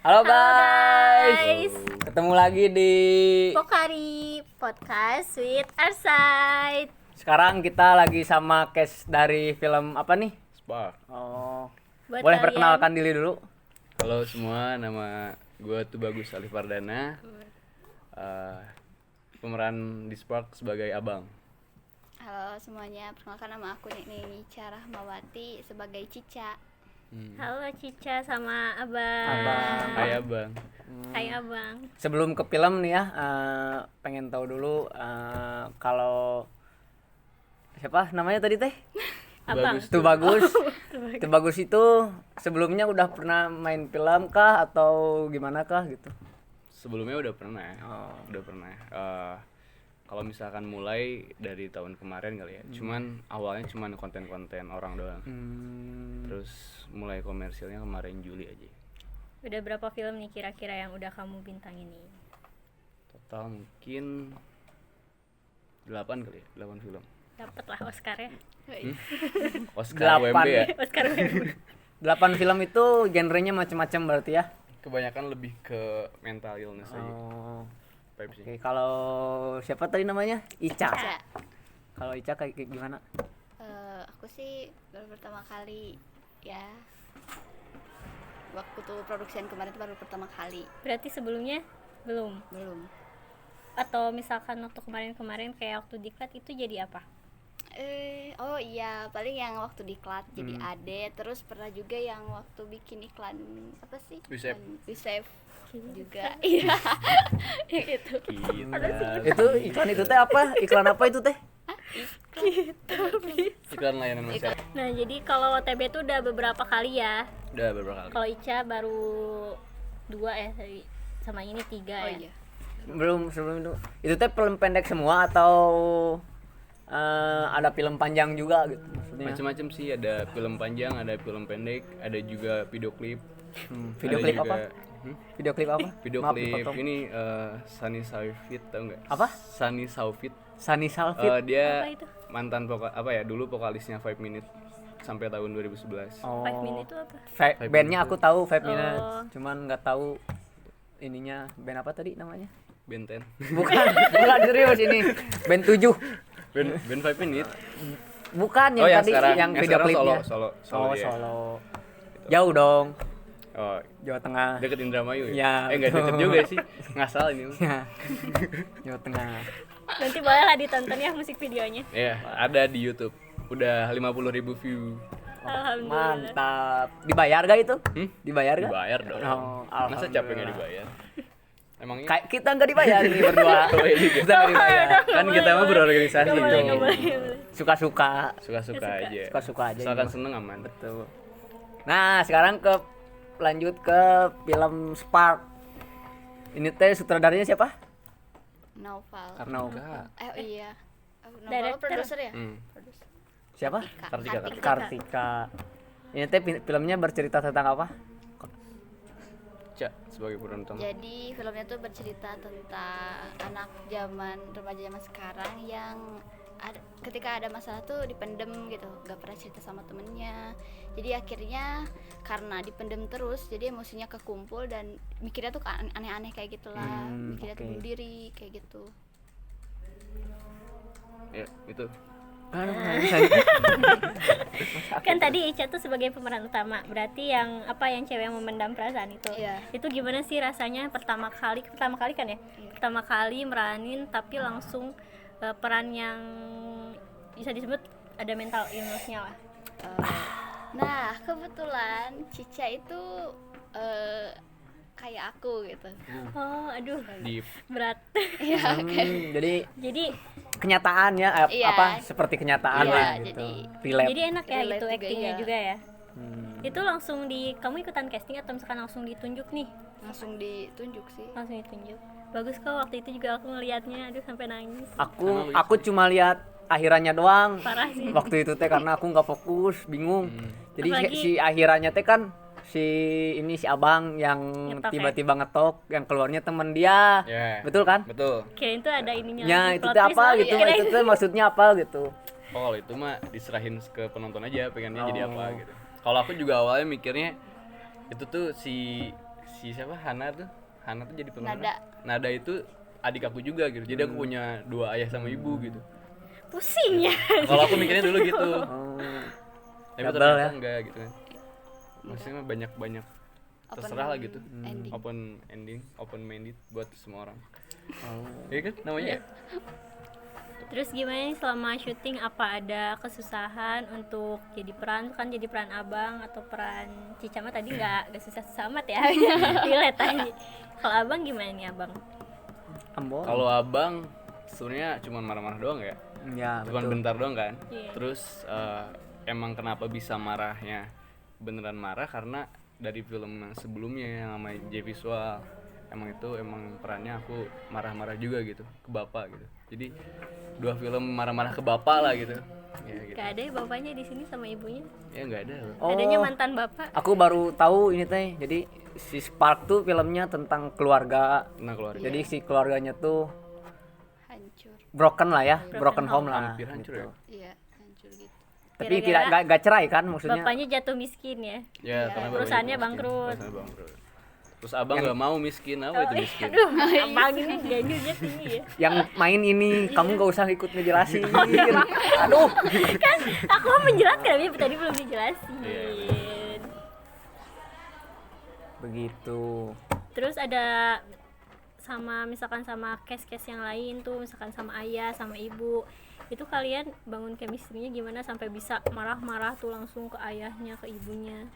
Halo Halo guys. guys. Ketemu lagi di Pokari Podcast with Arside. sekarang kita lagi sama cast dari film apa nih? Spark. Oh. Buat Boleh kalian- perkenalkan diri dulu? Halo semua, nama gue Tubagus Alif Pardana. Pemeran di Spark sebagai abang. Halo semuanya, perkenalkan nama aku Nica Rahmawati sebagai Cica. Halo Cica sama Abang. Abang. Hai abang. Hai Abang. Sebelum ke film nih ya, pengen tahu dulu kalau siapa namanya tadi teh? Abang. Bagus. Itu bagus. Itu bagus itu sebelumnya udah pernah main film kah atau gimana kah gitu? Sebelumnya udah pernah. Oh. Udah pernah. Kalau misalkan mulai dari tahun kemarin kali ya. Cuman awalnya cuman konten-konten orang doang. Terus mulai komersilnya kemarin Juli aja. Udah berapa film nih kira-kira yang udah kamu bintangin nih? Total mungkin 8 kali ya, 8 film. Dapet lah Oscar ya. Oscar 8. WMB ya. Oscar. 8 film itu genrenya macam-macam berarti ya? Kebanyakan lebih ke mental illness aja. Oh. Vibes-nya. Oke, kalau siapa tadi namanya? Ica. Cica. Kalau Ica kayak gimana? Aku sih baru pertama kali ya. Waktu tuh produksian kemarin tuh baru pertama kali. Berarti sebelumnya belum? Belum. Atau misalkan waktu kemarin-kemarin kayak waktu diklat itu jadi apa? Oh iya, paling yang waktu diklat jadi Ade. Terus pernah juga yang waktu bikin iklan apa sih? Wisef. Wisef juga. Iya. Yang itu. Gila. Itu iklan itu teh apa? Iklan apa itu teh? Iklan layanan masyarakat. Nah jadi kalau OTB itu udah beberapa kali ya. Udah beberapa kali. Kalau Ica baru 2 ya tadi. Sama ini 3 Oh ya. iya. Belum sebelum itu. Itu teh film pendek semua atau ada film panjang juga gitu maksudnya? Macam-macam sih, ada film panjang, ada film pendek, ada juga video klip. Video Ada klip juga- apa? Video klip apa? Video Maaf, klip dipotong. ini Sunny Saufit, tau nggak? Apa? Sunny Saufit. Sunny Salfit. Dia Apa itu? mantan dulu vokalisnya 5 Minute sampai tahun 2011. Oh. 5 minute itu apa? Bandnya aku tahu 5 Minutes, Oh. cuman nggak tahu ininya band apa tadi namanya? Benten. Bukan, bukan serius ini. Band 7. Band 5 Minute. Bukan yang Oh, yang tadi sekarang- yang yang video sekarang klipnya. solo Oh, dia. solo. Jauh dong. Oh, Jawa Tengah. deket Indramayu Ya, ya? Nggak betul. deket juga sih. Ngasal ini. Ya. Jawa Tengah. Nanti boleh lah ditonton ya musik videonya. Ya, ada di YouTube. Udah 50.000 view. Alhamdulillah. Mantap. Dibayar gak itu? Dibayar gak? Dibayar dong. Oh, Masa capek nggak alhamdulillah. dibayar? Emangnya Kayak kita nggak dibayar nih berdua. Oh, iya juga. Kita nggak dibayar. kan kita mah berorganisasi Gak boleh, tuh. gak boleh, gak boleh. Suka-suka. Suka-suka aja. Suka-suka aja. Asalkan ini. seneng aman. Betul. Nah, sekarang lanjut ke film Spark. Ini teh sutradaranya siapa? Naufal. Kartika. Iya. Naufal Director. produser ya? Produser. Siapa? Kartika. Kartika. Ini teh filmnya bercerita tentang apa? Cak sebagai peran utama. Jadi filmnya tuh bercerita tentang anak remaja zaman sekarang yang ketika ada masalah tuh dipendem gitu, gak pernah cerita sama temennya. Jadi akhirnya karena dipendem terus, jadi emosinya kekumpul dan mikirnya tuh aneh-aneh kayak gitulah, mikirnya tuh oke. bunuh diri kayak gitu. Ya, itu. Kan tadi Ica tuh sebagai pemeran utama. Berarti yang cewek yang memendam perasaan itu. Iya. Itu gimana sih rasanya pertama kali kan ya? Pertama kali meranin tapi langsung peran yang bisa disebut ada mental illness-nya lah. Nah kebetulan Cica itu kayak aku gitu. Oh, aduh. Di Berat. Iya. Jadi Kenyataan ya, Iya. seperti kenyataan Iya, lah gitu. jadi- Relate. jadi enak ya Relate gitu juga, actingnya iya. juga ya. Itu langsung kamu ikutan casting atau misalkan langsung ditunjuk nih? Langsung ditunjuk sih. Langsung ditunjuk. Bagus kok, waktu itu juga aku ngelihatnya, aduh sampai nangis. Aku cuma lihat akhirannya doang. Parah sih. Waktu itu teh karena aku nggak fokus, bingung. Jadi Apalagi- si akhirannya teh kan si abang yang Ngetok ya? tiba-tiba ngetok, yang keluarnya temen dia. Ya. Betul kan? Betul. Kirain tuh ada ininya. Ya lagi, itu plot teh twist apa lagi. gitu, itu teh maksudnya apa gitu. Oh, kalau itu mah diserahin ke penonton aja pengennya jadi apa gitu. Kalau aku juga awalnya mikirnya itu tuh si si siapa Hana tuh jadi pemeran. Nada. Nada itu adik aku juga gitu, jadi aku punya 2 ayah sama ibu gitu. Pusing ya. Kalau aku mikirnya dulu gitu, Oh. tapi Double ternyata ya? enggak gitu kan. Maksudnya mah banyak terserah lah gitu. Ending. Open minded buat semua orang. Oh. Iya kan namanya ya? Terus gimana nih selama syuting, apa ada kesusahan untuk jadi peran abang atau peran Cica mah tadi nggak susah amat ya. Relate tadi. Kalau abang gimana nih abang? Ambo. Kalau abang sebenarnya cuma marah-marah doang ya. Ya, Cuman betul. bentar doang kan. Iya. Terus emang kenapa bisa marahnya beneran marah karena dari film yang sebelumnya yang sama J Visual, emang perannya aku marah-marah juga gitu ke bapak gitu. Jadi 2 film marah-marah ke bapak lah gitu. Ya gitu. Gak ada ya bapaknya di sini sama ibunya? Ya nggak ada. Oh. Adanya mantan bapak. Aku baru tahu ini teh. Jadi si Spark tuh filmnya tentang keluarga. Nah keluarga Jadi si keluarganya tuh Hancur. broken lah ya, broken Broken home lah. hampir hancur ya. Iya, hancur gitu. Tapi Gara-gara tidak nggak cerai kan maksudnya. Bapaknya jatuh miskin ya. Ya karena Perusahaannya bapaknya bangkrut. Perusahaannya bangkrut. Terus abang nggak mau miskin, apa itu miskin? Aduh, abang ini gajinya tinggi ya. Yang main ini kamu nggak usah ikut ngejelasin. Oh, iya, Aduh. Kan aku mau menjelaskan tapi tadi belum dijelasin. Iya, Begitu. Terus ada misalkan sama case-case yang lain tuh, misalkan sama ayah, sama ibu, itu kalian bangun chemistry-nya gimana sampai bisa marah-marah tuh langsung ke ayahnya, ke ibunya?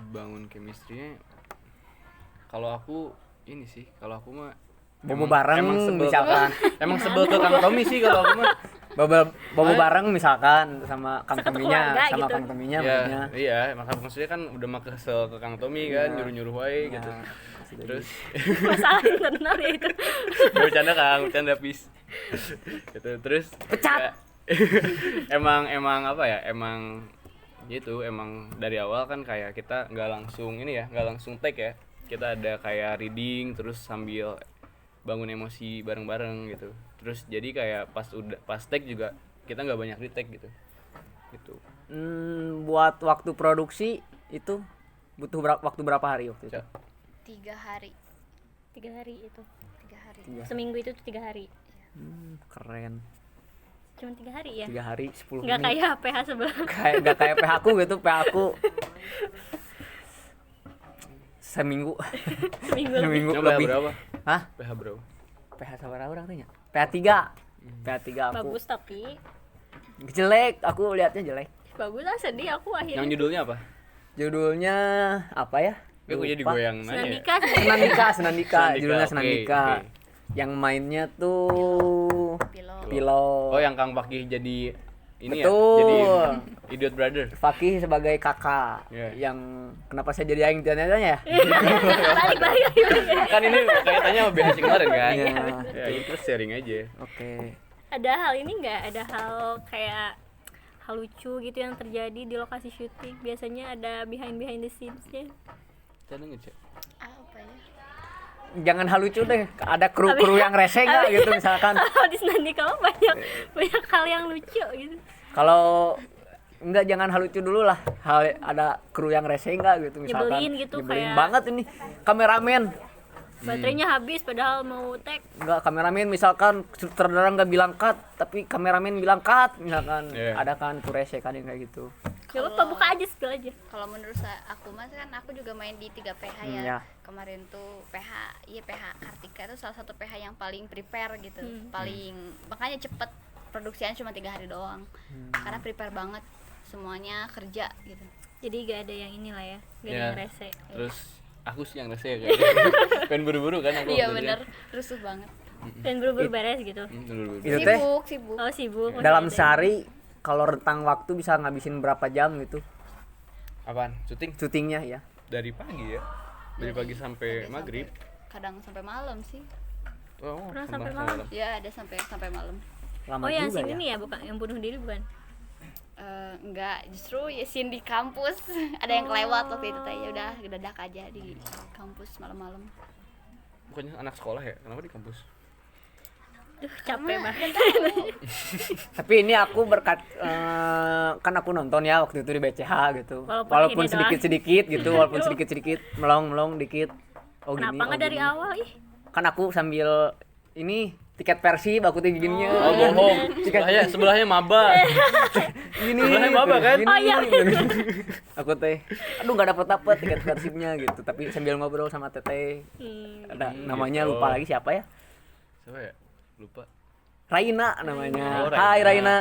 Bangun chemistry-nya kalau aku ini sih, kalau aku mah Bobo bareng misalkan. Emang sebel ke Kang Tommy sih kalau aku mah. Bobo bareng misalkan sama Kang Satu Tominya, keluarga sama gitu. Kang Tominya Ya, maksudnya. iya, maksudnya kan udah mah kesel ke Kang Tommy kan, Iya. nyuruh-nyuruh wae gitu. Ya, Terus Masalah internal ya itu. bercanda Kang, bercanda please. Gitu. Terus Pecat. emang apa ya? Emang gitu, emang dari awal kan kayak kita nggak langsung take ya. Kita ada kayak reading terus sambil bangun emosi bareng-bareng gitu. Terus jadi kayak pas take juga kita nggak banyak retake gitu. Gitu. Buat waktu produksi itu butuh waktu berapa hari waktu itu? Cak. 3 hari. 3 hari itu. 3 hari. Seminggu itu tuh 3 hari. Keren. Cuma 3 hari ya. 3 hari 10 Nggak menit. kayak PH sebelum. Nggak kayak PH aku gitu, PH aku seminggu. Seminggu lebih. Seminggu Yang PH lebih. berapa? Hah? PH berapa? PH sabar orang tanya. PH 3. PH 3 aku. Bagus tapi Jelek, aku lihatnya jelek. bagus lah, sedih aku akhirnya. Yang judulnya apa? Judulnya apa ya? Gue jadi Lupa. goyang nanya. Senandika. Senandika. Senandika, Judulnya oke, Senandika. oke. Yang mainnya tuh Pilo. Pilo. Oh, yang Kang Fakih jadi ini Betul. ya, jadi Idiot Brother. Fakih sebagai kakak. Iya. Yang kenapa saya jadi aing tanya ya? Balik. Kan ini kaitannya sama BHC kemarin kan? Iya. Ya, ini terus sharing aja. Oke. Ada hal ini nggak? Ada hal kayak hal lucu gitu yang terjadi di lokasi syuting? Biasanya ada behind the scenes-nya. Canda nggak, Cek? Apa ya? Jangan hal lucu deh. Ada kru yang rese nggak gitu misalkan. Kalau di Senandika mah banyak hal yang lucu gitu. Kalau enggak jangan hal lucu dulu lah. Ada kru yang rese nggak gitu misalkan. Nyebelin gitu, Nyebelin kayak- banget ini. Kameramen. Baterainya habis padahal mau tag. Enggak, kameramen misalkan sutradara nggak bilang cut, tapi kameramen bilang cut misalkan. Iya. Ada kan kru rese kan yang kayak gitu. Gak apa-apa, buka aja, spill aja. Kalau menurut aku mas kan aku juga main di 3 PH ya. Ya. Kemarin tuh PH Kartika itu salah satu PH yang paling prepare gitu. Paling makanya cepet, produksinya cuma 3 hari doang. Karena prepare banget semuanya kerja gitu. Jadi gak ada yang inilah ya, gak ada Ya. yang rese. Terus aku sih yang rese ya kayaknya. Pengen buru-buru kan aku. Iya sebenarnya. bener, rusuh banget. Dan buru-buru beres gitu. Buru-buru. Itu teh Sibuk. Oh sibuk. dalam masih ada. sehari kalau rentang waktu bisa ngabisin berapa jam gitu Apaan? Syuting syutingnya ya? dari pagi ya. Dari pagi sampai maghrib. Kadang sampai malam sih. Oh, Pernah sampai malam? Ya ada sampai malam. Lama Oh yang juga sini ya. nih ya, bukan yang bunuh diri bukan? Enggak, justru ya scene di kampus ada yang kelewat waktu itu teh, ya udah dadak aja di kampus malam-malam. Bukannya anak sekolah ya? Kenapa di kampus? Duh, capek banget. Tapi ini aku berkat kan aku nonton ya waktu itu di BCH gitu. Walaupun Walaupun ini doang. sedikit-sedikit gitu, walaupun sedikit-sedikit melong-melong dikit. Oh gini. Kenapa nggak dari gini. awal ih? Kan aku sambil ini tiket Persib aku tuh gininya. Oh bohong. Sebelahnya maba. Gini. Sebelahnya maba kan? Gini, Oh, iya. gini. Aku teh aduh nggak dapet tiket Persibnya gitu, tapi sambil ngobrol sama Teteh. Ada namanya gitu. lupa lagi siapa ya? Siapa ya? Lupa. Raina namanya. Oh, Raina. Hai Raina.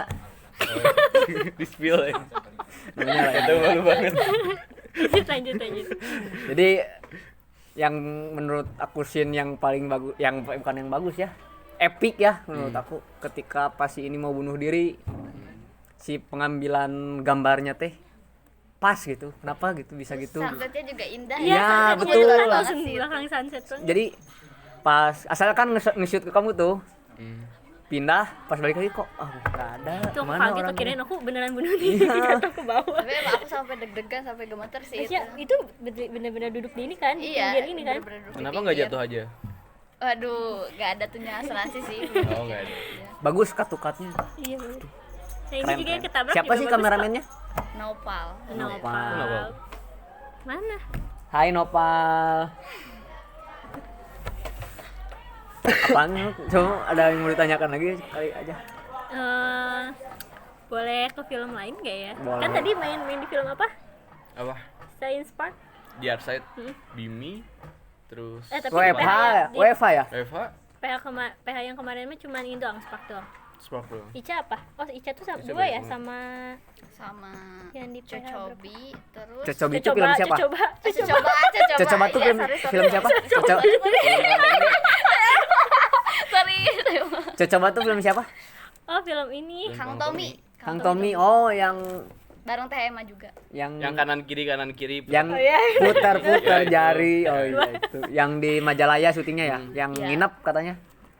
Di spill ya. Namanya Raina. Itu malu banget. lanjut. Jadi yang menurut aku scene yang paling bagus, yang bukan yang bagus ya, epic ya menurut aku, ketika pas si ini mau bunuh diri, si pengambilan gambarnya teh pas gitu. Kenapa gitu bisa gitu? Sunsetnya juga indah Iya, Sunsetnya betul. juga Langsung banget sih. belakang sunset tuh. Jadi pas asalkan nge-shoot ke kamu tuh, pindah pas balik lagi kok nggak ada. Itu aku Kemana kaget tuh, orangnya? kirain aku beneran bunuh diri. Iya. Jatuh ke bawah. Tapi emang aku sampai deg-degan, sampai gemeter sih itu. Iya, itu bener-bener duduk di ini kan, di Iya, pinggir ini kan. bener-bener duduk di Kenapa nggak pinggir. jatuh aja? Waduh, nggak ada tuh asuransi sih. Oh nggak ada. Bagus cut-cutnya. Iya bener. Nah ini Keren, juga yang keren. ketabrak Siapa juga sih bagus kameramennya? Nopal. kok. Nopal. Nopal. Mana? Hai Nopal. Apaan? Coba ada yang mau ditanyakan lagi kali aja. Boleh ke film lain gak ya? Boleh. Kan tadi main di film apa? Apa? Science Park. Di Artside, Bimi, terus Tapi WFH ya? di- WFH ya? Eva, PH yang kemarin mah cuma ini doang, Spark doang. Spark doang. Ica apa? Oh, Ica tuh sama Ica dua ya, banyak sama Sama yang di PH Cocobi, terus Cocobi itu film siapa? Coba. Cocoba. Cocoba tuh Iya, film sorry. film siapa? Cocoba. Sorry. Cocoba tuh film siapa? Oh, film ini. Kang Tommy. Kang Tommy. Oh, yang Bareng TMA juga. yang Yang kanan kiri yang Oh, iya. putar-putar jari. Oh iya itu. Yang di Majalaya syutingnya ya? Yang Iya. nginep katanya.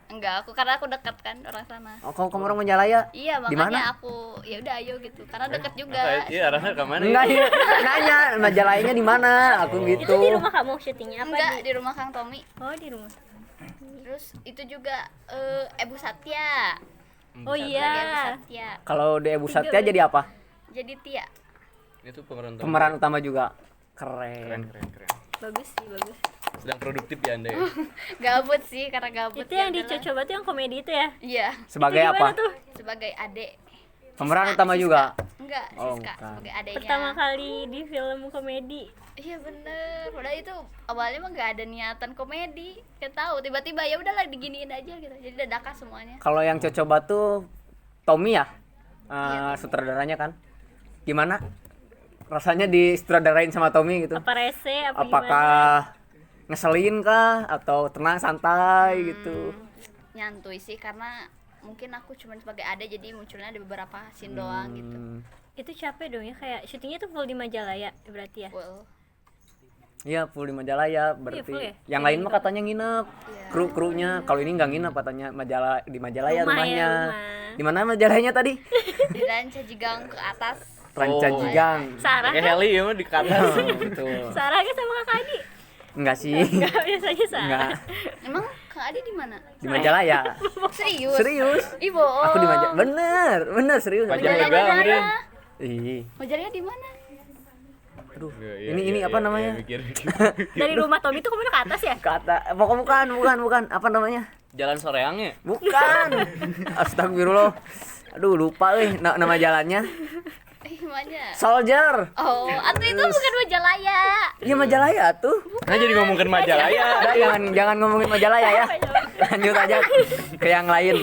Enggak, karena aku dekat kan orang sana. Oh, kamu orang Majalaya? Iya, Di mana? makanya aku ya udah ayo gitu. Karena deket juga. Iya, arahnya ke mana? Enggak, iya. Nanya Majalayanya di mana? Aku gitu. Itu di rumah kamu syutingnya apa? Enggak, di rumah Kang Tommy. Oh, di rumah. Terus itu juga Ebu Satya. Oh Lagi Ebu iya. Satya. Kalau di Ebu Satya jadi apa? Jadi Tia. Itu pemeran utama. Pemeran utama juga. Keren. Keren. Bagus sih, bagus. Sedang produktif ya Anda ya. Gabut sih, karena gabut. Itu yang di udahlah. Cocoba tuh yang komedi itu ya? Iya, Sebagai Itu gimana apa? tuh? sebagai adek. Pemeran Siska, utama Siska. juga. Enggak, Oh, Siska bukan. sebagai adeknya. Pertama kali di film komedi. Iya bener, padahal itu awalnya mah nggak ada niatan komedi, nggak tahu tiba-tiba ya udahlah diginiin aja gitu, jadi dadakan semuanya. Kalau yang Cocoba tuh Tommy ya? Iya, Tommy. Sutradaranya kan? Gimana? Rasanya disutradarain sama Tommy gitu? Apa rese apa gimana? Apakah ngeselin kah? Atau tenang santai gitu? Nyantuy sih karena mungkin aku cuma sebagai adek jadi munculnya ada beberapa scene doang gitu. Itu capek dong ya, kayak syutingnya tuh full di Majalaya berarti ya? Full. Iya full di Majalaya berarti. full ya? Yang lain mah katanya nginep. Iya. Kru-krunya kalau ini nggak nginep katanya di Majalaya Rumah ya, rumahnya. rumah. Di mana Majalayanya tadi? Di Ranca Jigang ke atas. Ranca Oh. Jigang. Sarah Kayak kan? heli ya mah di Oh, atas. betul. Sarah kan sama Kak Adi? Enggak sih. Enggak, biasanya Sarah. Enggak. Emang Kang Adi di mana? Di Majalaya. Serius? Serius. Ih bohong. Aku di Majalaya. Bener serius. Majalaya Majalaya Bang, di Ren. mana? Ih. Majalaya di mana? Aduh. Iya, Ini apa namanya? Mikir. Dari rumah Tommy tuh kemana ke atas ya? Kata bukan. Apa namanya? Jalan Soreangnya. Bukan. Astagfirullah. Aduh lupa nama jalannya. Mana? Soldier. Oh, atau itu bukan Majalaya. Iya Majalaya tuh. Nah jadi ngomongin Majalaya. Udah, jangan ngomongin Majalaya ya. Lanjut aja ke yang lain.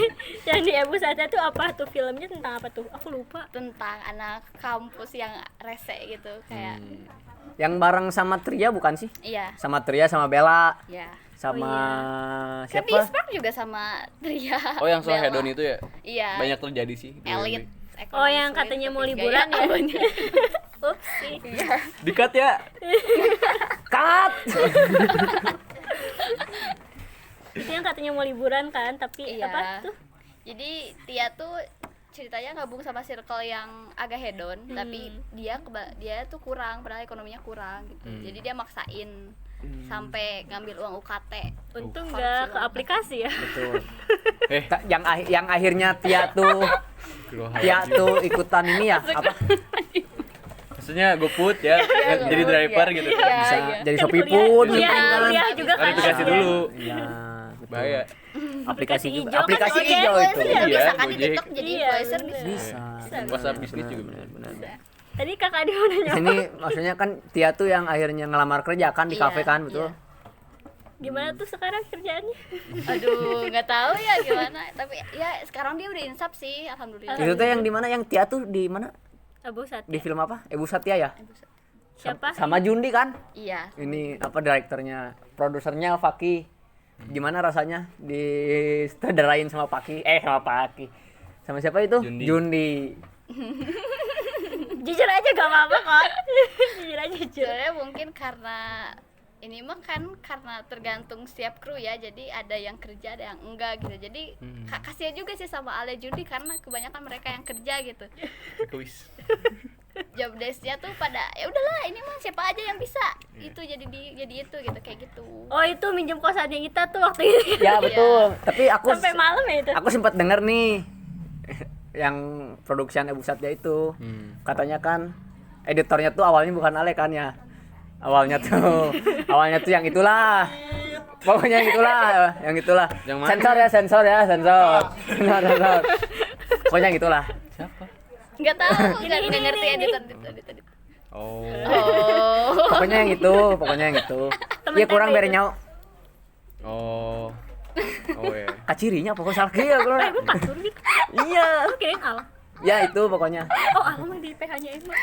Yang di Ebu Satya tuh apa tuh filmnya, tentang apa tuh? Aku lupa. Tentang anak kampus yang rese gitu kayak. Yang bareng sama Tria bukan sih? Iya, Sama Tria sama Bella ya. sama Kan di siapa? Spark juga sama Tria. Oh yang soal Bella. hedon itu ya? Iya. Banyak terjadi sih. di Elit. UMB. Oh, yang katanya mau liburan ya? Ups sih. Dikat ya. Cut. Itu yang katanya mau liburan kan, tapi Iya. apa tuh? Jadi Tia tuh ceritanya gabung sama circle yang agak hedon, tapi dia tuh kurang, padahal ekonominya kurang gitu. Jadi dia maksain sampai ngambil uang UKT Untung nggak ke aplikasi ya. Betul. Eh, Yang akhirnya Tia tuh ikutan ini ya apa? maksudnya GoFood ya, jadi driver gitu. Bisa iya. jadi Shopee Kuliah- pun iya, gitu. kuliah juga kan. Aplikasi dulu. Iya, betul. Bahaya. Aplikasi juga. hijau kan, Aplikasi Gojek, hijau itu. Influencer juga Iya, bisa kan di Gojek. TikTok jadi Iya, influencer bener. bisa. Bisa. WhatsApp bisnis juga benar. Tadi kakak dia mau nanya Ini maksudnya kan Tia tuh yang akhirnya ngelamar kerja kan di Iya, kafe kan, betul? iya. gimana tuh sekarang kerjaannya? Aduh, nggak tahu ya gimana. Tapi ya sekarang dia udah insap sih, alhamdulillah. Itu tuh yang di mana? Yang Tia tuh di mana? Abu Sat. Di film apa? Ibu Satya ya? Siapa? Sama Jundi kan? Iya. Ini apa direkturnya, produsernya Faki. Gimana rasanya disutradarain sama Paki? Sama Paki. Sama siapa itu? Jundi. Jundi. Jujur aja gak apa-apa kok. Jujur aja jujur. Sebenarnya mungkin karena ini mah kan karena tergantung setiap kru ya, jadi ada yang kerja ada yang enggak gitu. Jadi kasihan juga sih sama Ale Jundi karena kebanyakan mereka yang kerja gitu. Kuis. Job desk-nya tuh pada ya udahlah ini mah siapa aja yang bisa itu jadi itu gitu kayak gitu. Oh itu minjem kosannya kita tuh waktu itu. Ya betul. Tapi aku Sampai malam ya itu. aku sempat denger nih yang produksian Ibu Satya itu. Katanya kan editornya tuh awalnya bukan Ale kan ya. Awalnya tuh yang itulah. Pokoknya yang itulah. Yang mana? Sensor ya. Sensor. Pokoknya yang itulah. Siapa? Nggak tahu, nggak ini, ngerti ini. editor. Oh. Oh. Pokoknya yang itu. Temen Iya kurang TP bere itu. nyau. Oh. Oh ya. Kacirinya pokoknya salah ya kurang. Gue pasur gitu. Iya. Lu kirain Al. Ya itu pokoknya. Oh Al mah di PH-nya emang.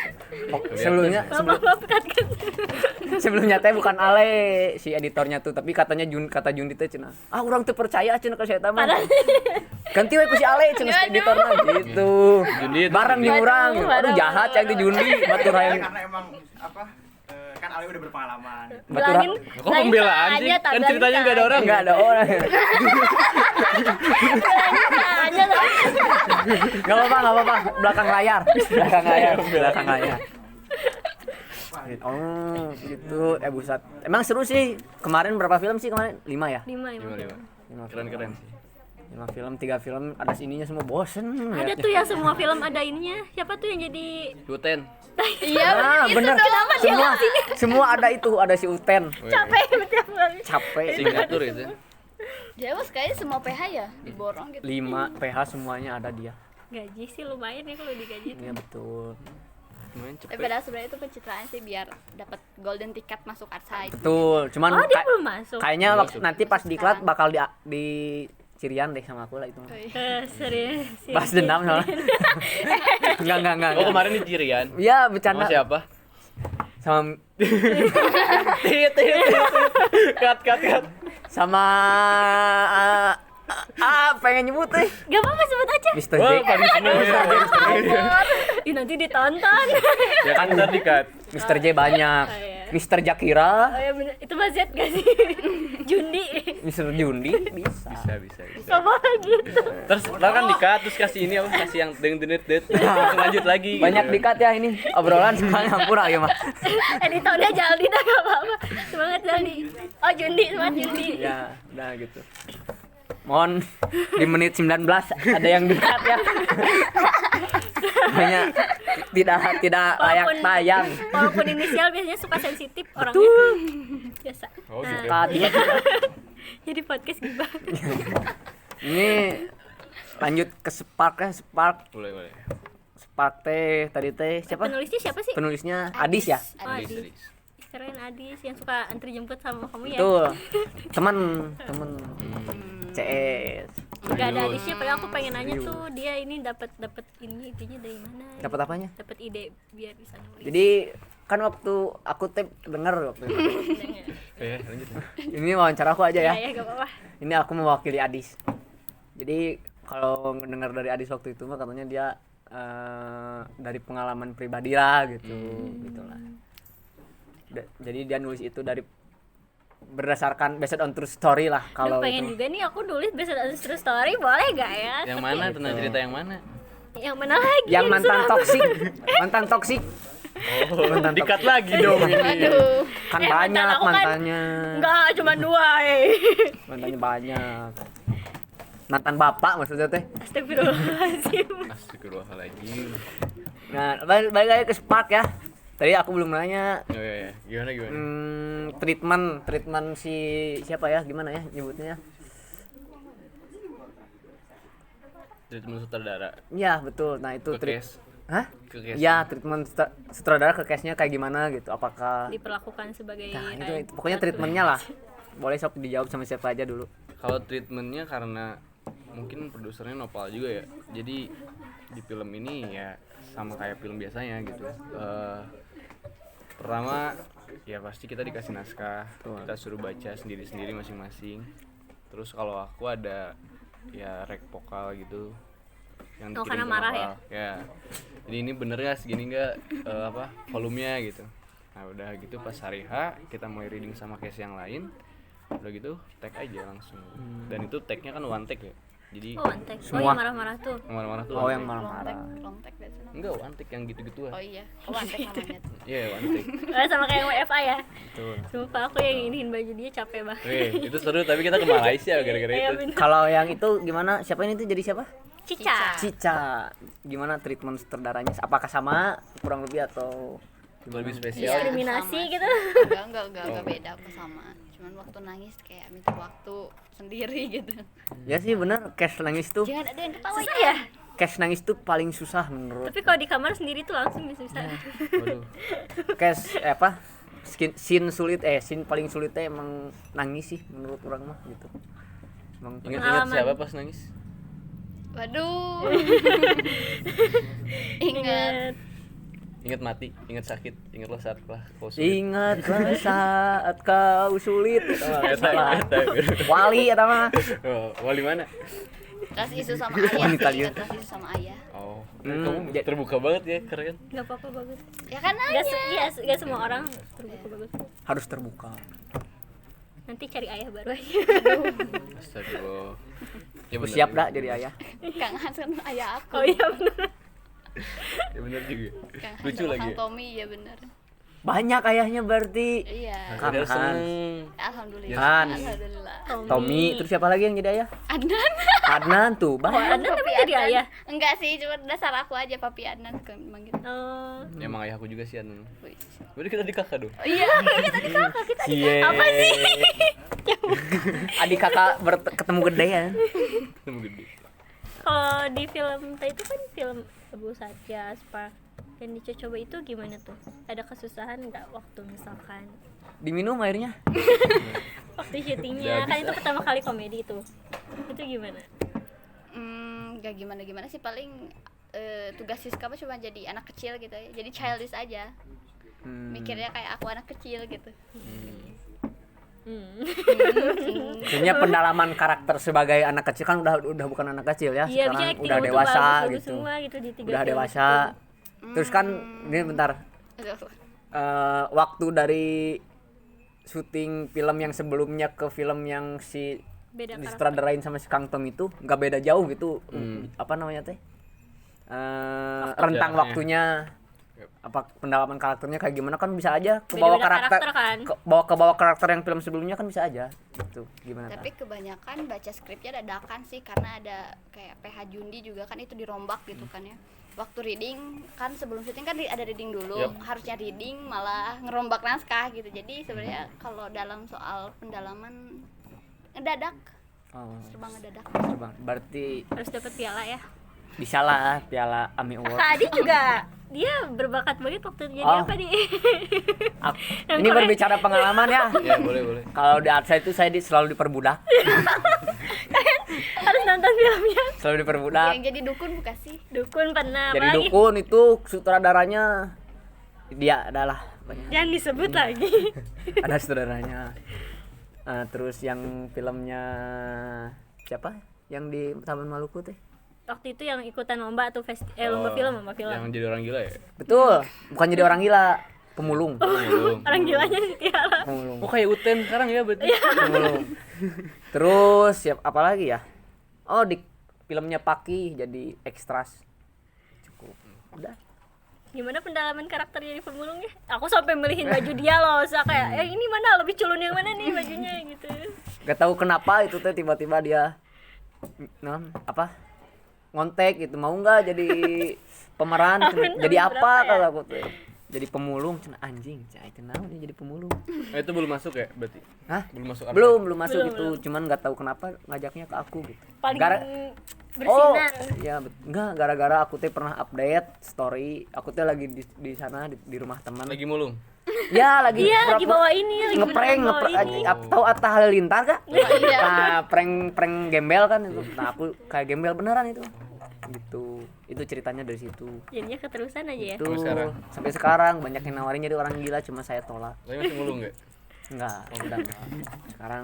Sebelumnya Maaf kan. sebelumnya teh bukan Ale si editornya tuh, tapi katanya kata Jundi teh cenah. Ah urang teu percaya cenah ka saya mah. Ganti we ku si Ale cenah si editorna gitu. Jundi itu Bareng jeung urang. Waduh, Aduh jahat cang di Jundi batur hayang. Karena emang apa kan Ale udah berpengalaman. Bilangin. Kok pembelaan sih? Kan ceritanya nggak ada orang. Enggak ada orang. Aja lah. Enggak apa-apa. Belakang layar. Oh, gitu. Buset. Emang seru sih. Kemarin berapa film sih kemarin? 5 ya? 5 ya. Lima. Keren sih. 5 film, 3 film ada sininya semua bosen. Ada tuh yang semua film ada ininya. Siapa tuh yang jadi Uten. Iya, Ah, bener. Semua ada itu, ada si Uten. capek tiap hari. Capek. Singapura itu. dia mas kayaknya semua PH ya diborong gitu. 5 PH semuanya ada dia. Gaji sih lumayan ya kalau digaji. Iya betul. Lumayan Tapi cepet. padahal sebenarnya itu pencitraan sih biar dapat golden ticket masuk Artside. Betul. Cuman Oh dia belum masuk. kayaknya Masuk. nanti pas diklat bakal di Cirian deh sama aku lah itu. Serius. Bahas dendam soalnya. Enggak. Oh kemarin di Cirian. Iya, Sama bercanda. siapa? Sama Cut. sama pengen nyebut Gak apa-apa sebut aja. Mr. J. Wah, paling seneng ya. Ih, nanti ditonton. Ya kan ntar di cut. Mr. J banyak. Oh, iya. Mr. Jakira, Oh ya bener, itu Mas Z gak sih? Jundi. Mr. Jundi bisa. Bisa. Apa gitu? Terus bahkan di cut terus kasih ini apa? Kasih yang dendet. Lanjut lagi. Banyak dikat ya ini obrolan semuanya hampura ya mah. Editornya Jaldi dah gak apa-apa. Semangat Jaldi. Oh Jundi, semangat Jundi. Ya, udah gitu. Mohon di menit 19 ada yang dikat ya. Banyak tidak layak tayang. Walaupun inisial biasanya suka sensitif orangnya. Biasa. Oh gitu. Kat. Jadi podcast gibah. Ini lanjut ke Spark. Boleh. Spark teh tadi teh siapa? Penulisnya siapa sih? Penulisnya Adis ya? Oh, Adis. Adis. Keren Adis yang suka antri jemput sama kamu ya? Betul. Temen CS. Gak ada Adisnya, padahal aku pengen nanya tuh dia ini dapat ini idenya dari mana? Dapat apanya? Dapat ide biar bisa nulis. Jadi kan waktu aku denger waktu itu. Lanjut. Ini wawancara aku aja ya. Ya gak apa-apa. Ini aku mewakili Adis. Jadi kalau dengar dari Adis waktu itu mah katanya dia dari pengalaman pribadi lah gitu, gitulah. Jadi dia nulis itu dari berdasarkan based on true story lah Kalau kalau pengen itu. juga nih aku nulis based on true story, boleh gak ya? Yang mana? Tentang cerita yang mana? Yang mana lagi? Yang mantan suram? toksik. Mantan toksik. Oh, dikat lagi dong ini. Aduh. Kan mantan banyak aku kan mantannya. enggak cuma 2 Mantannya banyak. Mantan bapak maksudnya teh. Astagfirullahaladzim. Astagfirullahaladzim. Nah, balik lagi ke Spark ya. Tadi aku belum nanya Oh iya, gimana treatment si siapa ya? Gimana ya nyebutnya? treatment sutradara Iya, betul. Nah, itu ke case. Hah? Ke case. Iya, treatment sutradara ke case-nya kayak gimana gitu. Apakah Diperlakukan sebagai Nah, itu pokoknya treatmentnya lah. Boleh sok dijawab sama siapa aja dulu. Kalau treatmentnya karena mungkin produsernya Nopal juga ya, jadi di film ini ya sama kayak film biasanya gitu. Pertama ya pasti kita dikasih naskah, kita suruh baca sendiri-sendiri masing-masing. Terus kalau aku ada ya rek vokal gitu yang Oh, dikirim karena ke marah Nopal. Ya jadi ini bener nggak segini nggak volumenya gitu. Nah udah gitu pas hari H kita mulai reading sama case yang lain, udah gitu tag aja langsung. Dan itu tagnya kan one take ya, jadi one take. Oh, Semua. yang marah-marah tuh. yang marah-marah tuh Oh, one yang take. marah-marah. long tag biasanya. Enggak one take yang gitu-gitu Oh lah. iya, one tag namanya. Iya one take. Sama kayak WFA ya. Betul. Sumpah aku yang iniin baju dia capek banget. Itu seru tapi kita ke Malaysia gara-gara Iya, itu. bener. Kalau yang itu gimana? Siapa ini tuh jadi siapa? Cica. Cica. Gimana treatment sutradaranya? Apakah sama kurang lebih atau Lebih Iya, spesial. Diskriminasi sama. gitu. Enggak beda apa sama. Cuman waktu nangis kayak minta waktu sendiri gitu. Ya sih bener, case nangis tuh. Jangan ada yang ketawa Susah ya? Case nangis tuh paling susah menurut. Tapi kalau di kamar sendiri tuh langsung bisa. Waduh. Case scene sulit scene paling sulitnya emang nangis sih menurut orang mah gitu. Emang Ingat-ingat Pengalaman. siapa pas nangis? Waduh. Ingat. Ingat mati, ingat sakit, ingatlah saat kau sulit. ingatlah saat kau sulit. Eta. Wali eta mah. Oh, wali mana? Trust isu sama ayah. Wanita sih, dia. Trust isu sama ayah. Oh, Hmm, kamu terbuka banget ya, keren. Gak apa-apa bagus. Ya kan Gak, nanya. gak semua orang terbuka bagus. Harus terbuka. Nanti cari ayah baru aja. Astagfirullah. Ya Aku bener siap juga. dah jadi ayah. Kang Hans kan ayah aku. Oh iya bener. Ya bener juga. Kang Hans Lucu sama lagi. Kang Tommy ya bener. Banyak ayahnya berarti. Iya. Kang Udah Hans. seneng. Alhamdulillah. Hans. Alhamdulillah. Tommy, terus siapa lagi yang jadi ayah? Adnan. Adnan tuh, Oh, banyak. Adnan tapi Papi jadi Adnan. ayah. Enggak sih, cuma dasar aku aja papi Adnan suka manggil. Oh. Emang ayah aku juga sih Anu. Wih. Berarti kita di kakak dong. Oh, iya, kita di kakak kita. Cie. Apa sih? Adik kakak ketemu gede ya. Ketemu gede. Kalau di film tadi itu kan film Abu Satya, Spark yang dicoba itu gimana tuh? Ada kesusahan nggak waktu misalkan Diminum airnya. waktu syutingnya? Udah Kan bisa. itu pertama kali komedi itu. Itu gimana? Gak gimana sih, paling tugas Siska mah cuma jadi anak kecil gitu ya. Jadi childish aja. Mikirnya kayak aku anak kecil gitu. Maksudnya pendalaman karakter sebagai anak kecil kan udah bukan anak kecil ya. Iya, bisa Sekarang acting udah lu tuh dewasa bagus gitu. semua gitu di 3 Udah film dewasa. Terus kan ini bentar. Aduh. Waktu dari syuting film yang sebelumnya ke film yang si Beda karakter. disutradarain sama si Kang Tom itu nggak beda jauh gitu. Apa namanya teh? Rentang Jaraknya. waktunya. Yep. Apa pendalaman karakternya kayak gimana kan bisa aja ke bawah Beda-beda karakter, karakter kan? ke bawah karakter yang film sebelumnya kan bisa aja gitu. Gimana Tapi kebanyakan baca skripnya dadakan sih, karena ada kayak PH Jundi juga kan itu dirombak gitu kan ya. Waktu reading kan sebelum syuting kan ada reading dulu, Yep. harusnya reading malah ngerombak naskah gitu. Jadi sebenarnya kalau dalam soal pendalaman ngedadak, Oh, serba ngedadak. Bang. Berarti Harus dapat piala ya. bisa lah piala AMI Award. Kak Adi juga dia berbakat banget waktu jadi Oh. apa nih? Ini berbicara pengalaman ya. Ya boleh. Kalau di Arsa itu saya selalu diperbudak, Harus nonton filmnya. selalu diperbudak. Yang jadi dukun bukan sih? Dukun pernah Jadi apalagi? dukun itu sutradaranya dia adalah banyak. Jangan disebut lagi. Ada sutradaranya. Terus yang filmnya siapa? Yang di Taman Maluku teh? Waktu itu yang ikutan lomba tuh lomba film. Yang jadi orang gila ya? Betul, bukan jadi orang gila, pemulung. Belum. Orang gilanya si Tiara. Pemulung. Oh kayak Uten sekarang ya berarti. Pemulung. Terus siap apa lagi ya? Oh, di filmnya Paki jadi ekstras. Cukup. Udah. Gimana pendalaman karakter jadi pemulungnya? Aku sampai milihin baju dia loh, so kayak ini mana lebih culun yang mana nih bajunya gitu. Gak tahu kenapa itu teh tiba-tiba dia ngontek gitu, mau nggak jadi pemeran, jadi apa kalau aku tuh jadi pemulung, cina anjing, cai kenal dia jadi pemulung. Itu belum masuk ya berarti? Hah? Belum masuk Belum masuk Belum, itu, cuman nggak tahu kenapa ngajaknya ke aku gitu. Paling Oh, bersinar. ya enggak, gara-gara aku teh pernah update story, aku teh lagi di sana di rumah teman. Lagi mulung. Ya, lagi Iya, lagi pura-pura bawa ini, lagi ngeprank, bawa ini. tahu Atta Halilintar kah? Iya. Nah, prank gembel kan itu. Nah, aku kayak gembel beneran itu. Gitu. Itu ceritanya dari situ. Jadinya keterusan aja ya. Itu Sampai sekarang? sampai sekarang banyak yang nawarin jadi orang gila, cuma saya tolak. Tapi masih mulung enggak? Enggak, udah enggak. Sekarang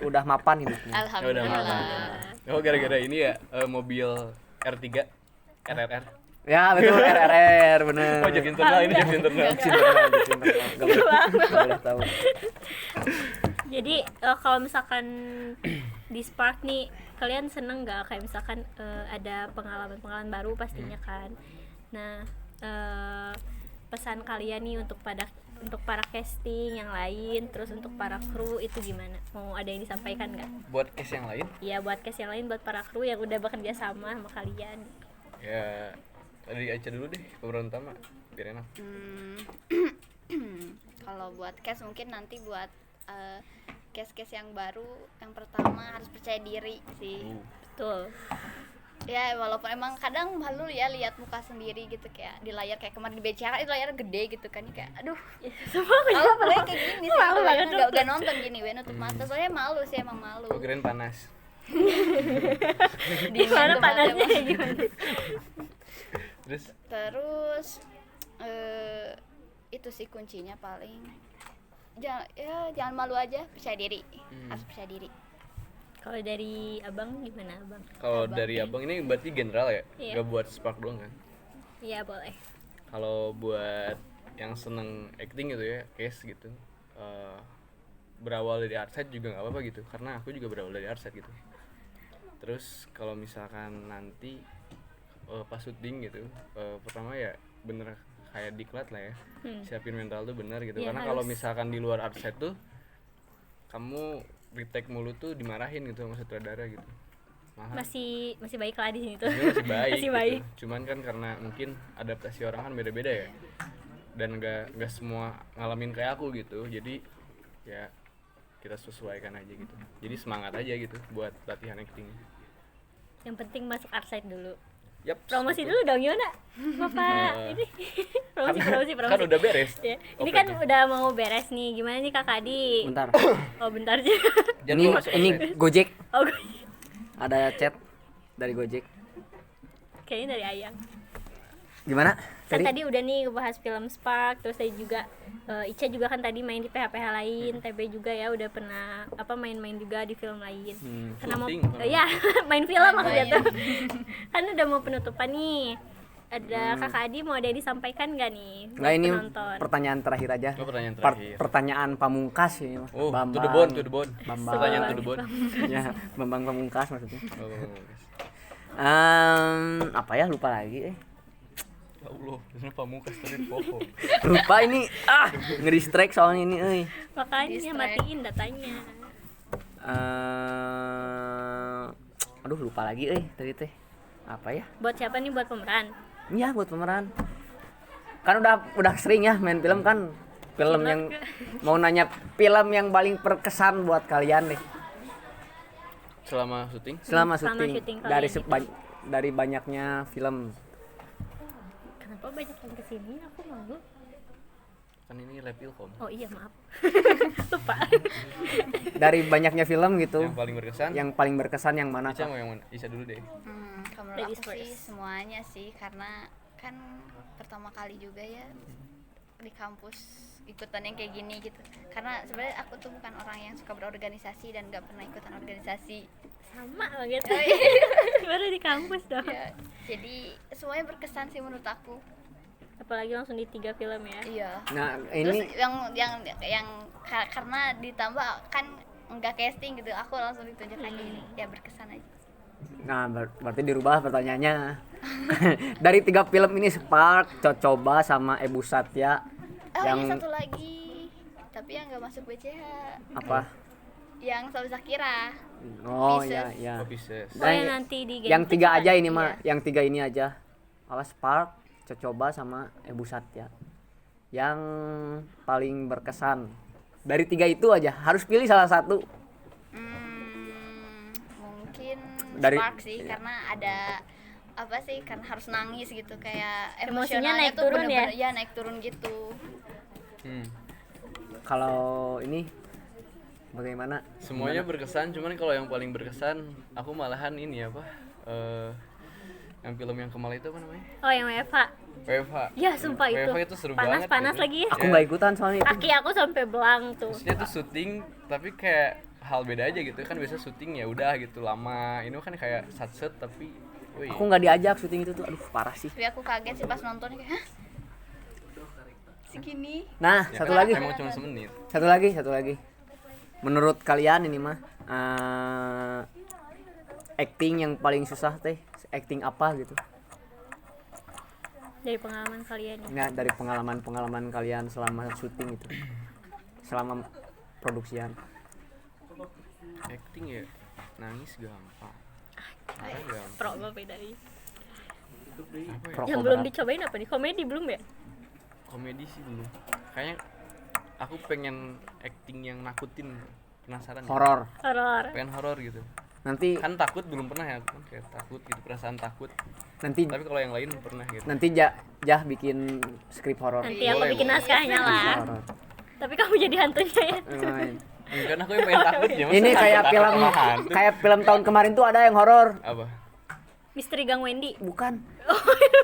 udah mapan hidupnya. Ya udah Alhamdulillah. maaf. Oh gara-gara ini ya mobil R3 RRR. Ya, betul RRR bener. Oh jadi internal ini jadi internal. Enggak boleh tahu. Jadi kalau misalkan di Spark nih, kalian seneng nggak kayak misalkan ada pengalaman-pengalaman baru pastinya kan. Nah, pesan kalian nih untuk para casting yang lain, terus untuk para kru itu gimana? Mau ada yang disampaikan nggak? Buat case yang lain Iya, buat cast yang lain, buat para kru yang udah bekerja sama kalian. ya tadi Aca dulu deh pemeran utama biar enak. Kalau buat case mungkin nanti buat case-case yang baru, yang pertama harus percaya diri sih. Betul. Ya walaupun emang kadang malu ya lihat muka sendiri gitu, kayak di layar, kayak kemarin di BCA itu layar gede gitu kan, kayak aduh Semua aku malu gue kayak gini sih, Malu aku banget gak nonton gini gue nutup mata, soalnya malu sih, emang malu. Oh kirain panas. gimana panasnya kayak gimana? Terus itu sih kuncinya paling. Jangan malu aja, percaya diri. Harus percaya diri. Kalau dari abang gimana abang? kalau dari abang ini berarti general ya, Iya. nggak buat Spark doang kan? Iya boleh. Kalau buat yang seneng acting gitu ya, case gitu, berawal dari artside juga nggak apa-apa gitu, karena aku juga berawal dari artside gitu. Terus kalau misalkan nanti pas syuting gitu, pertama ya bener kayak diklat lah ya, siapin mental tuh bener gitu, Iya, karena harus. kalau misalkan di luar artside tuh kamu retake mulu tuh dimarahin gitu sama sutradara gitu. Mahal. Masih baik lah di sini tuh. Sebenarnya masih baik, Masih gitu. baik. Cuman kan karena mungkin adaptasi orang kan beda-beda ya, dan nggak semua ngalamin kayak aku gitu, jadi ya kita sesuaikan aja gitu, jadi semangat aja gitu buat latihan acting. Yang penting masuk artside dulu. Yap, Promosi betul. dulu dong gimana? Bapak ini promosi. Kan udah beres. Ya. Ini Oke, kan oke. udah mau beres nih. Gimana nih Kak Adi? Bentar. Oh bentar aja. Jangan Ini masuk ini offset. Gojek. Oh Ada chat dari Gojek. kayaknya dari Ayang. Gimana? Kan tadi udah nih ngebahas film Spark, terus saya juga Ica juga kan tadi main di PH-PH lain, TB juga ya udah pernah main-main juga di film lain. Karena mau syuting, ya main film maksudnya tuh. Kan udah mau penutupan nih. Ada Kakak Adi mau ada yang disampaikan nggak nih buat Nggak, ini penonton? pertanyaan terakhir aja. Oh, pertanyaan terakhir. Pertanyaan pamungkas ini. Mas. Oh, Bambang. to the bone, to the bone. Bambang. Pertanyaan to the bone. Ya, Bambang Pamungkas maksudnya. Oh, Apa ya, lupa lagi ya Allah, ini pamungkas tadi Popo. Lupa ini. Ngedistract soalnya ini Makanya Distract. matiin datanya. Aduh, lupa lagi tadi teh. Apa ya? Buat siapa nih, buat pemeran? Iya, buat pemeran. Kan udah sering ya main film kan. Film Gila, yang Kak. mau nanya film yang paling berkesan buat kalian deh. Selama syuting Selama Selama syuting syuting dari kalian dari banyaknya film. Kenapa banyak yang kesini? Aku malu. kan ini lab ilkom. Oh iya maaf. Lupa. Dari banyaknya film gitu. Yang paling berkesan. Yang paling berkesan yang mana? Ica Kak? mau yang mana? Isa dulu deh. Kalau menurut Ladies aku sih first. semuanya sih, karena kan pertama kali juga ya di kampus ikutan yang kayak gini gitu. Karena sebenarnya aku tuh bukan orang yang suka berorganisasi dan gak pernah ikutan organisasi. Sama banget. Baru di kampus dong. Ya, jadi semuanya berkesan sih menurut aku. Apalagi langsung di 3 film ya. Iya. Nah, Terus ini yang karena ditambah kan nggak casting gitu, aku langsung ditunjuk lagi, ya berkesan aja. Nah, berarti dirubah pertanyaannya. Dari 3 film ini Spark, Cocoba sama Ebu Satya yang yang satu lagi tapi yang nggak masuk BCH, apa? yang Sawi Sakira. Oh Pieces. ya ya. Oh, Pisces. Oh, yang nanti di Yang 3 aja ini mah, Iya. yang 3 ini aja. Apa Spark, Cocoba sama Ebu Satya. Yang paling berkesan. Dari 3 itu aja, harus pilih salah satu. Mungkin Dari- Spark sih, karena ada apa sih, karena harus nangis gitu, kayak Emosinya emosionalnya naik tuh turun ya? bener-bener naik turun gitu. Kalau ini bagaimana? Semuanya berkesan, cuman kalau yang paling berkesan aku malahan ini apa? Yang film yang Kemal itu apa namanya? Oh, yang WFH. WFH. Ya, sumpah itu. WFH itu seru banget. Panas-panas gitu. lagi ya. Aku nggak ikutan soalnya itu. Kaki aku sampai belang tuh. Maksudnya tuh syuting tapi kayak hal beda aja gitu kan, biasa syuting ya udah gitu lama, ini kan kayak satset tapi wih. Aku nggak diajak syuting itu tuh, aduh parah sih. Tapi aku kaget sih pas nonton, kayak hah? Segini. Nah, Ya satu kan, lagi. emang cuma semenit. Satu lagi. Menurut kalian ini mah acting yang paling susah teh, acting apa gitu? Dari pengalaman kalian nih. Nah, dari pengalaman kalian selama syuting itu. Selama produksian. Acting ya nangis gampang. Marah gampang. Pro banget dari. Apa ya? Rokok Yang belum berat. dicobain apa nih? Komedi belum ya? Komedi sih belum. Kayaknya aku pengen acting yang nakutin, penasaran. Horor. Horor. Pengen horor gitu. Nanti Kan takut belum pernah ya, aku kan kayak takut gitu, perasaan takut. nanti Tapi kalau yang lain pernah gitu. nanti Jah bikin skrip horor. Nanti aku Boleh, bikin boleh. naskahnya lah. Horor. Tapi kamu jadi hantunya ya. Lumayan. Kan aku yang pengen takut ya. masa Ini kayak takut film sama hantu? kayak film tahun kemarin tuh ada yang horor. Apa? Misteri Gang Wendy. Bukan.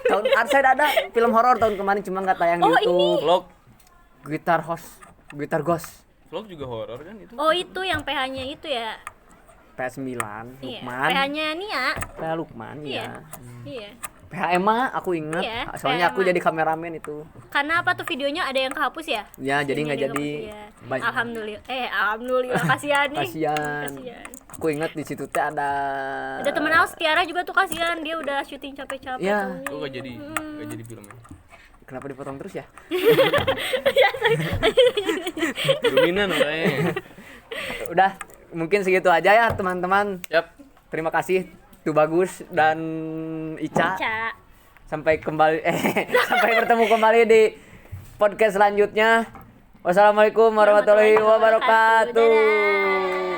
Tahun Arside ada film horor tahun kemarin cuma nggak tayang di Oh, YouTube. Vlog. Gitar Ghost. Vlog juga horor kan itu? Oh, itu yang PH-nya itu ya. PH9 Iya. Lukman. PH-nya Nia. PH Lukman Iya. ya. Iya. PH Emma aku inget. Iya, Soalnya PH aku Emma. jadi kameramen itu. Karena apa tuh videonya ada yang kehapus ya? Ya jadi nggak Videonya jadi. kehapus, ya. Baik. Alhamdulillah kasihan nih. Kasian. Aku inget di situ teh ada. Ada temen aku Tiara juga tuh kasihan, dia udah syuting capek-capek. Iya. tuh. Aku gak jadi filmnya. Kenapa dipotong terus ya? Dominan makanya. Udah, mungkin segitu aja ya teman-teman. Yap. Terima kasih Tuh Bagus dan Ica. Ca. Sampai kembali sampai bertemu kembali di podcast selanjutnya. Wassalamualaikum warahmatullahi wabarakatuh. Dadah.